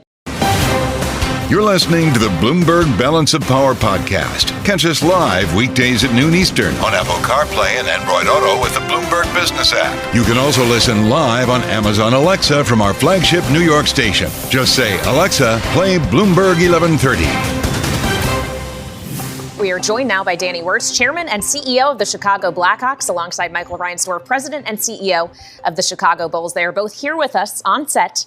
You're listening to the Bloomberg Balance of Power podcast. Catch us live weekdays at noon Eastern on Apple CarPlay and Android Auto with the Bloomberg Business app. You can also listen live on Amazon Alexa from our flagship New York station. Just say, Alexa, play Bloomberg 1130. We are joined now by Danny Wirtz, Chairman and CEO of the Chicago Blackhawks, alongside Michael Reinsdorf, President and CEO of the Chicago Bulls. They are both here with us on set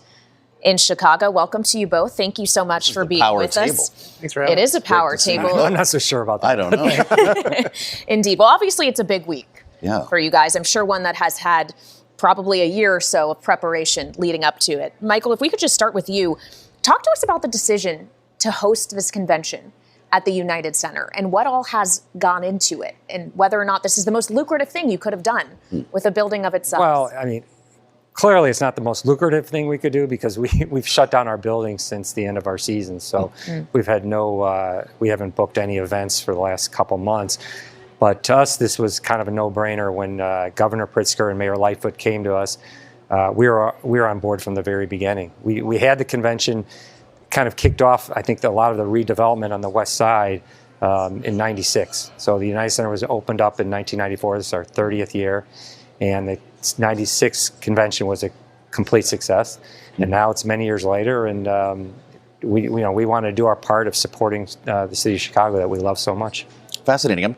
in Chicago. Welcome to you both. Thank you so much for being with us. Thanks for having us. It is a power table. I'm not so sure about that. I don't know. Indeed. Well, obviously, it's a big week for you guys. I'm sure one that has had probably a year or so of preparation leading up to it. Michael, if we could just start with you, talk to us about the decision to host this convention at the United Center and what all has gone into it and whether or not this is the most lucrative thing you could have done with a building of its size. Well, I mean, clearly it's not the most lucrative thing we could do because we've shut down our building since the end of our season. So we've had we haven't booked any events for the last couple months. But to us, this was kind of a no-brainer when Governor Pritzker and Mayor Lightfoot came to us. We were on board from the very beginning. We had the convention kind of kicked off, I think, a lot of the redevelopment on the west side in '96. So the United Center was opened up in 1994. This is our 30th year. And the '96 convention was a complete success. And now it's many years later, and we want to do our part of supporting the city of Chicago that we love so much. Fascinating.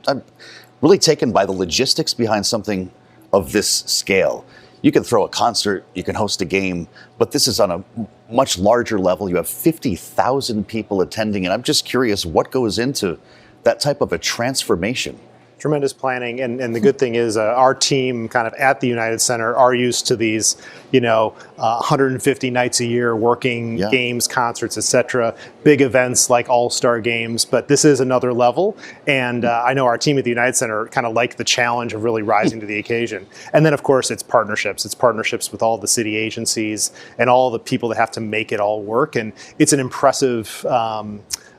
really taken by the logistics behind something of this scale. You can throw a concert, you can host a game, but this is on a much larger level. You have 50,000 people attending, and I'm just curious what goes into that type of a transformation. Tremendous planning, and the good thing is our team kind of at the United Center are used to these, 150 nights a year working games, concerts, etc., big events like All-Star games, but this is another level, and I know our team at the United Center kind of like the challenge of really rising to the occasion. And then, of course, it's partnerships with all the city agencies and all the people that have to make it all work, and it's an impressive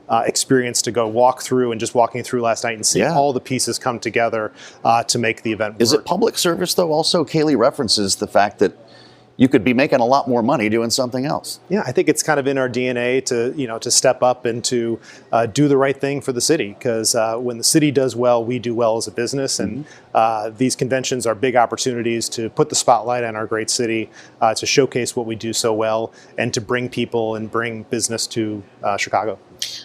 experience to go walk through, and just walking through last night and seeing all the pieces come together to make the event work. Is it public service, though? Also, Kailey references the fact that you could be making a lot more money doing something else. Yeah, I think it's kind of in our DNA to step up and to do the right thing for the city, because when the city does well, we do well as a business, and these conventions are big opportunities to put the spotlight on our great city, to showcase what we do so well, and to bring people and bring business to Chicago.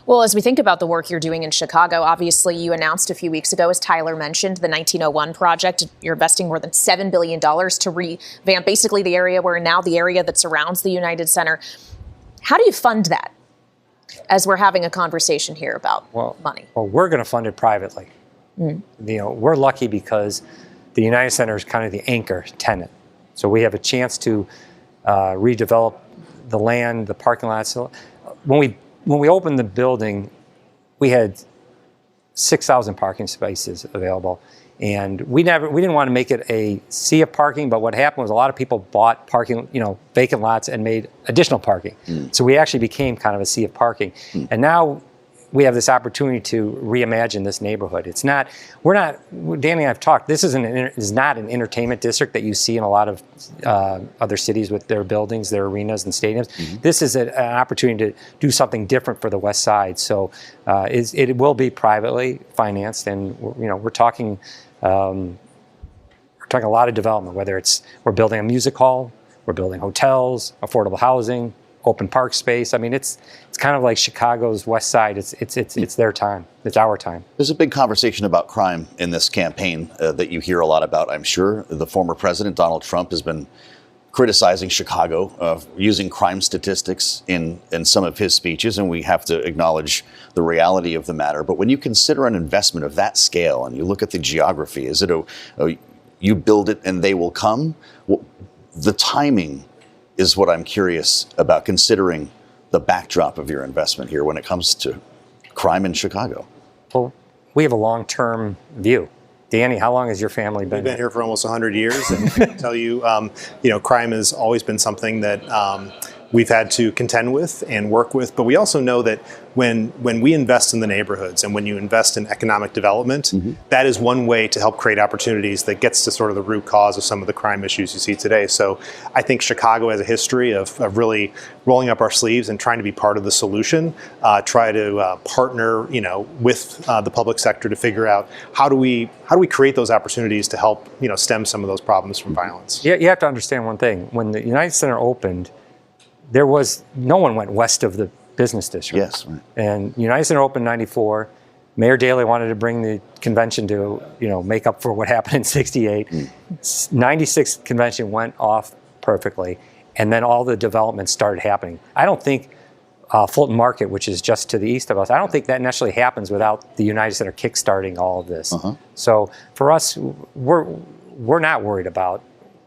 Well, as we think about the work you're doing in Chicago, obviously you announced a few weeks ago, as Tyler mentioned, the 1901 project. You're investing more than $7 billion to revamp basically the area that surrounds the United Center. How do you fund that, as we're having a conversation here about money? Well, we're going to fund it privately. We're lucky because the United Center is kind of the anchor tenant. So we have a chance to redevelop the land, the parking lots. So when we opened the building, we had 6,000 parking spaces available, and we didn't want to make it a sea of parking. But what happened was a lot of people bought parking, vacant lots, and made additional parking. So we actually became kind of a sea of parking, and now we have this opportunity to reimagine this neighborhood. Danny and I have talked, this is not an entertainment district that you see in a lot of other cities with their buildings, their arenas and stadiums. This is an opportunity to do something different for the West Side. So it will be privately financed, and we're talking a lot of development, whether we're building a music hall, we're building hotels, affordable housing, open park space. I mean, it's kind of like Chicago's West Side. It's their time. It's our time. There's a big conversation about crime in this campaign that you hear a lot about, I'm sure. The former president, Donald Trump, has been criticizing Chicago, using crime statistics in some of his speeches, and we have to acknowledge the reality of the matter. But when you consider an investment of that scale and you look at the geography, is it you build it and they will come? Well, the timing is what I'm curious about, considering the backdrop of your investment here when it comes to crime in Chicago. Well, we have a long-term view. Danny, how long has your family been? We've been here for almost 100 years, and I can tell you, crime has always been something that we've had to contend with and work with. But we also know that when we invest in the neighborhoods and when you invest in economic development, that is one way to help create opportunities that gets to sort of the root cause of some of the crime issues you see today. So I think Chicago has a history of really rolling up our sleeves and trying to be part of the solution, try to partner, with the public sector to figure out how do we create those opportunities to help, stem some of those problems from violence. Yeah, you have to understand one thing. When the United Center opened, no one went west of the business district. Yes. Right. And United Center opened in 94. Mayor Daley wanted to bring the convention to, make up for what happened in 68. 96 convention went off perfectly. And then all the development started happening. I don't think Fulton Market, which is just to the east of us, I don't think that necessarily happens without the United Center kickstarting all of this. So for us, we're not worried about,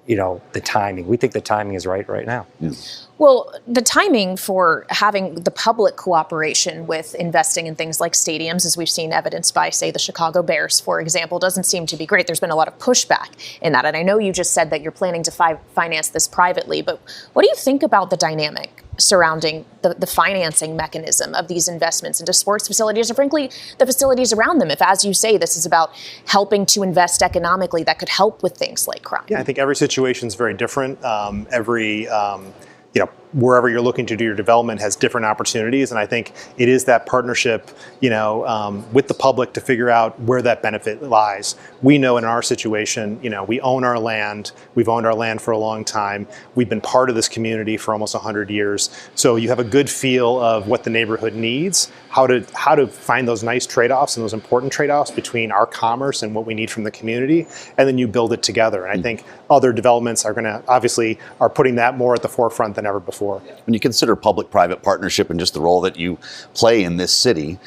the timing. We think the timing is right now. Well, the timing for having the public cooperation with investing in things like stadiums, as we've seen evidenced by, say, the Chicago Bears, for example, doesn't seem to be great. There's been a lot of pushback in that. And I know you just said that you're planning to finance this privately, but what do you think about the dynamic surrounding the financing mechanism of these investments into sports facilities, and frankly, the facilities around them? If, as you say, this is about helping to invest economically that could help with things like crime. Yeah, I think every situation is very different. wherever you're looking to do your development has different opportunities. And I think it is that partnership, with the public to figure out where that benefit lies. We know in our situation, we own our land. We've owned our land for a long time. We've been part of this community for almost 100 years. So you have a good feel of what the neighborhood needs, how to find those nice trade-offs and those important trade-offs between our commerce and what we need from the community, and then you build it together. And I think other developments are putting that more at the forefront than ever before. When you consider public-private partnership and just the role that you play in this city,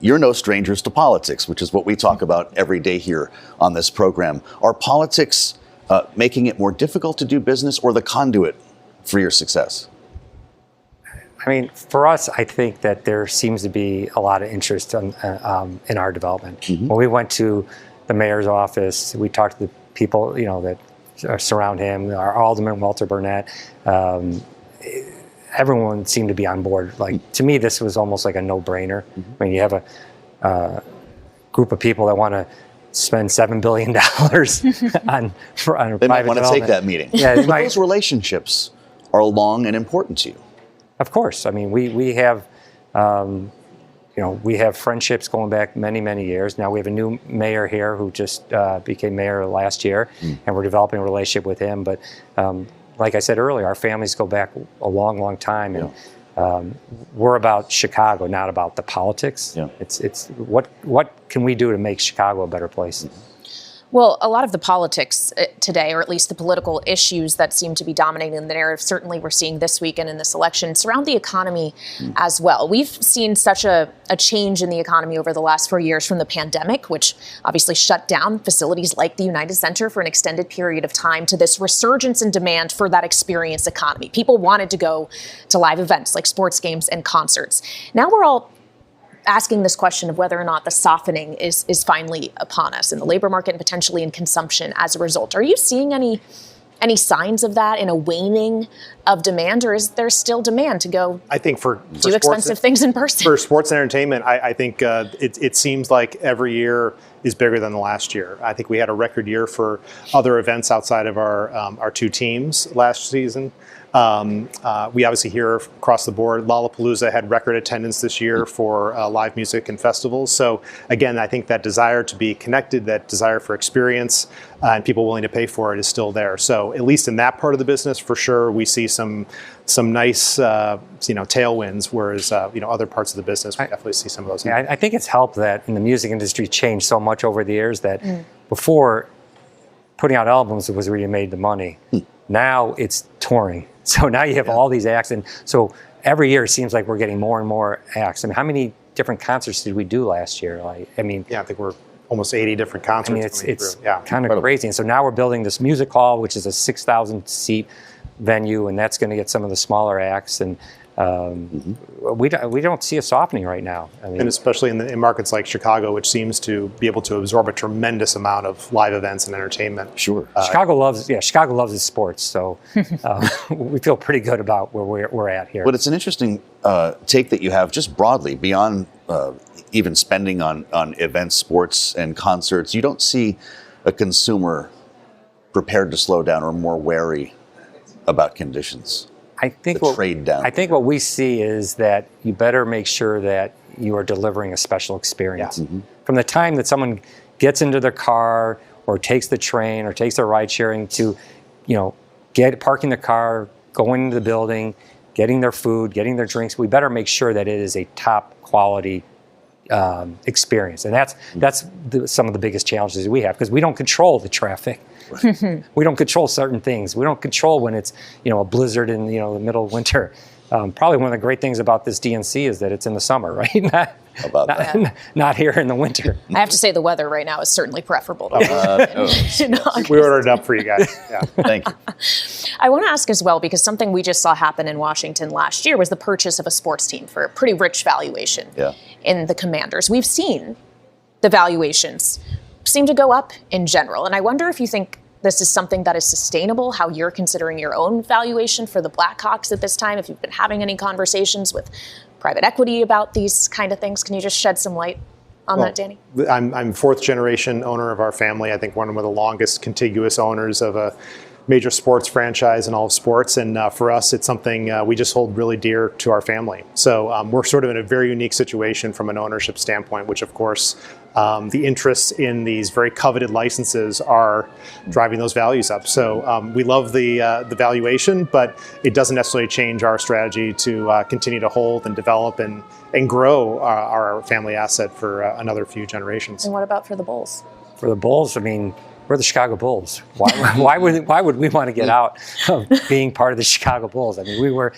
you're no strangers to politics, which is what we talk about every day here on this program. Are politics making it more difficult to do business, or the conduit for your success? I mean, for us, I think that there seems to be a lot of interest in our development. When we went to the mayor's office, we talked to the people, that surround him, our alderman, Walter Burnett. Everyone seemed to be on board. To me, this was almost like a no-brainer. I mean, you have a group of people that want to spend $7 billion on a private They might want to take development. that meeting. Yeah, But those relationships are long and important to you. Of course. I mean, we have, we have friendships going back many, many years. Now we have a new mayor here who just became mayor last year, and we're developing a relationship with him. But like I said earlier, our families go back a long, long time, and we're about Chicago, not about the politics. Yeah. It's what can we do to make Chicago a better place? Well, a lot of the politics today, or at least the political issues that seem to be dominating the narrative, certainly we're seeing this week and in this election, surround the economy as well. We've seen such a change in the economy over the last 4 years from the pandemic, which obviously shut down facilities like the United Center for an extended period of time, to this resurgence in demand for that experience economy. People wanted to go to live events like sports games and concerts. Now we're all asking this question of whether or not the softening is finally upon us in the labor market and potentially in consumption as a result. Are you seeing any signs of that, in a waning of demand, or is there still demand to go I think for do expensive things in person? For sports and entertainment, I think it seems like every year is bigger than the last year. I think we had a record year for other events outside of our two teams last season. We obviously hear across the board, Lollapalooza had record attendance this year for live music and festivals. So again, I think that desire to be connected, that desire for experience, and people willing to pay for it is still there. So at least in that part of the business, for sure, we see some nice tailwinds. Whereas other parts of the business, we definitely see some of those. I think it's helped that in the music industry changed so much over the years that before putting out albums was where you made the money. Now it's touring. So now you have all these acts, and so every year it seems like we're getting more and more acts. I mean, how many different concerts did we do last year? I think we're almost 80 different concerts. I mean, it's kind of crazy. And so now we're building this music hall, which is a 6,000 seat venue, and that's going to get some of the smaller acts. And we don't see a softening right now. And especially in markets like Chicago, which seems to be able to absorb a tremendous amount of live events and entertainment. Sure. Chicago loves its sports, so we feel pretty good about where we're at here. But it's an interesting take that you have just broadly beyond even spending on events, sports, and concerts. You don't see a consumer prepared to slow down or more wary about conditions. I think what we see is that you better make sure that you are delivering a special experience. From the time that someone gets into their car or takes the train or takes their ride sharing to, parking the car, going into the building, getting their food, getting their drinks, we better make sure that it is a top quality experience. And that's some of the biggest challenges we have, because we don't control the traffic. Right. We don't control certain things. We don't control when it's a blizzard in the middle of winter. Probably one of the great things about this DNC is that it's in the summer, right? Not here in the winter. I have to say the weather right now is certainly preferable to we ordered it up for you guys. Yeah. Thank you. I want to ask as well, because something we just saw happen in Washington last year was the purchase of a sports team for a pretty rich valuation in the Commanders. We've seen the valuations seem to go up in general, and I wonder if you think this is something that is sustainable, how you're considering your own valuation for the Blackhawks at this time, if you've been having any conversations with private equity about these kind of things. Can you just shed some light on that, Danny? I'm fourth generation owner of our family. I think one of the longest contiguous owners of a major sports franchise in all of sports. And for us, it's something we just hold really dear to our family. So we're sort of in a very unique situation from an ownership standpoint, which of course, the interests in these very coveted licenses are driving those values up. So we love the valuation, but it doesn't necessarily change our strategy to continue to hold and develop and grow our family asset for another few generations. And what about for the Bulls? For the Bulls, I mean, we're the Chicago Bulls. Why would we want to get out of being part of the Chicago Bulls? I mean, we were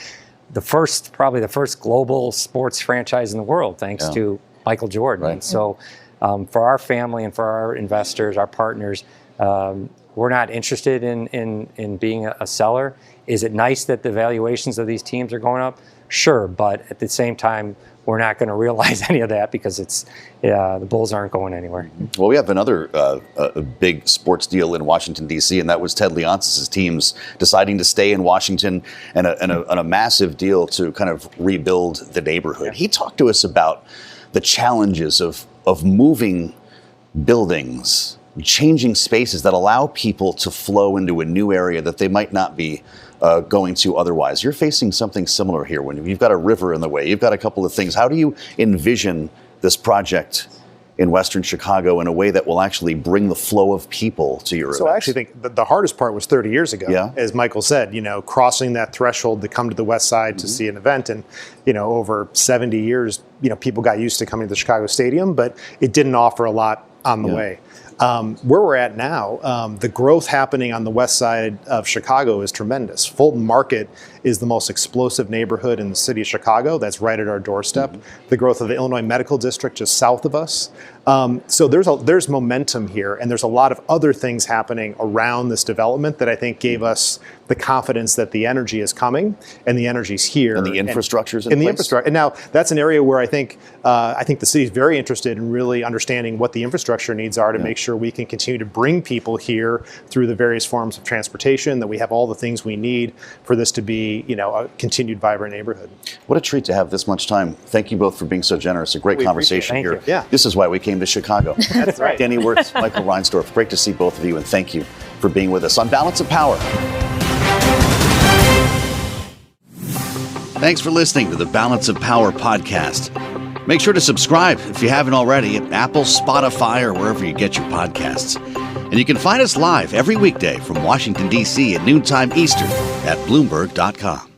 probably the first global sports franchise in the world, thanks to Michael Jordan. Right. And so for our family and for our investors, our partners, we're not interested in being a seller. Is it nice that the valuations of these teams are going up? Sure, but at the same time, we're not going to realize any of that because the Bulls aren't going anywhere. Well, we have another big sports deal in Washington, D.C., and that was Ted Leonsis' teams deciding to stay in Washington and a massive deal to kind of rebuild the neighborhood. Yeah. He talked to us about the challenges of moving buildings, changing spaces that allow people to flow into a new area that they might not be going to otherwise. You're facing something similar here when you've got a river in the way. You've got a couple of things. How do you envision this project in Western Chicago in a way that will actually bring the flow of people to your So events? I actually think the hardest part was 30 years ago, as Michael said, crossing that threshold to come to the West Side to see an event. And, over 70 years, people got used to coming to the Chicago Stadium, but it didn't offer a lot on the way. Where we're at now, the growth happening on the west side of Chicago is tremendous. Fulton Market is the most explosive neighborhood in the city of Chicago. That's right at our doorstep. The growth of the Illinois Medical District just south of us. So there's momentum here, and there's a lot of other things happening around this development that I think gave us the confidence that the energy is coming and the energy's here. And the infrastructure's in place. The infrastructure. And now that's an area where I think the city is very interested in really understanding what the infrastructure needs are to make sure we can continue to bring people here through the various forms of transportation, that we have all the things we need for this to be, a continued vibrant neighborhood. What a treat to have this much time. Thank you both for being so generous. A great conversation here. Thank you. Yeah. This is why we came to Chicago. That's right. Danny Wirtz, Michael Reinsdorf, great to see both of you, and thank you for being with us on Balance of Power. Thanks for listening to the Balance of Power podcast. Make sure to subscribe if you haven't already at Apple, Spotify, or wherever you get your podcasts. And you can find us live every weekday from Washington, D.C. at noontime Eastern at Bloomberg.com.